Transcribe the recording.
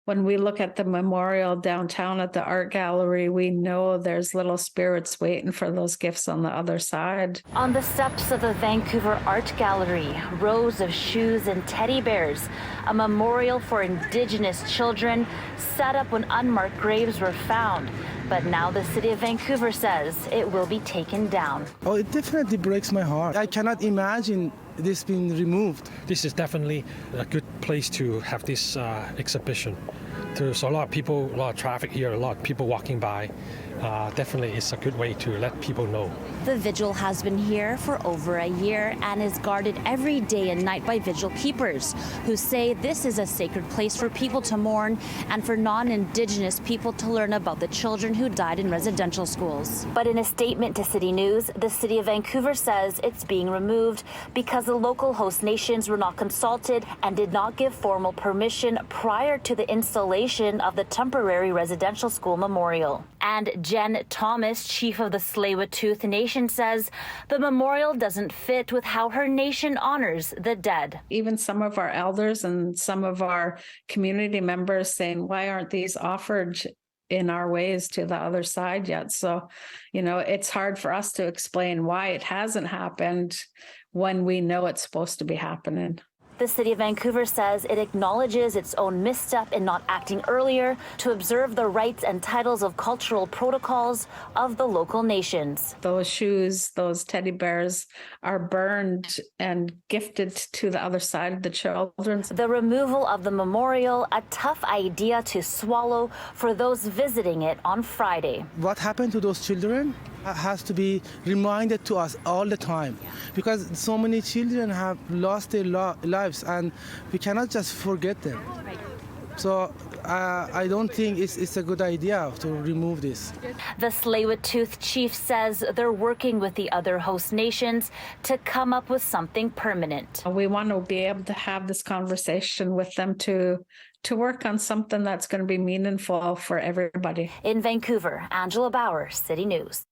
When we look at the memorial downtown at the art gallery, we know there's little spirits waiting for those gifts on the other side. On the steps of the Vancouver Art Gallery, rows of shoes and teddy bears, a memorial for Indigenous children set up when unmarked graves were found. But now the City of Vancouver says it will be taken down. Oh, it definitely breaks my heart. I cannot imagine this being removed. This is definitely a good place to have this exhibition. There's a lot of people, a lot of traffic here, a lot of people walking by. Definitely it's a good way to let people know. The vigil has been here for over a year and is guarded every day and night by vigil keepers who say this is a sacred place for people to mourn and for non-Indigenous people to learn about the children who died in residential schools. But in a statement to City News, the City of Vancouver says it's being removed because the local host nations were not consulted and did not give formal permission prior to the installation of the temporary residential school memorial. And Jen Thomas, chief of the Tsleil-Waututh Nation, says the memorial doesn't fit with how her nation honors the dead. Even some of our elders and some of our community members saying, why aren't these offered in our ways to the other side yet? So, it's hard for us to explain why it hasn't happened when we know it's supposed to be happening. The City of Vancouver says it acknowledges its own misstep in not acting earlier to observe the rights and titles of cultural protocols of the local nations. Those shoes, those teddy bears are burned and gifted to the other side of the children. The removal of the memorial, a tough idea to swallow for those visiting it on Friday. What happened to those children has to be reminded to us all the time, because so many children have lost their lives and we cannot just forget them. So I don't think it's a good idea to remove this. The Tsleil-Waututh chief says they're working with the other host nations to come up with something permanent. We want to be able to have this conversation with them to work on something that's going to be meaningful for everybody. In Vancouver, Angela Bauer, City News.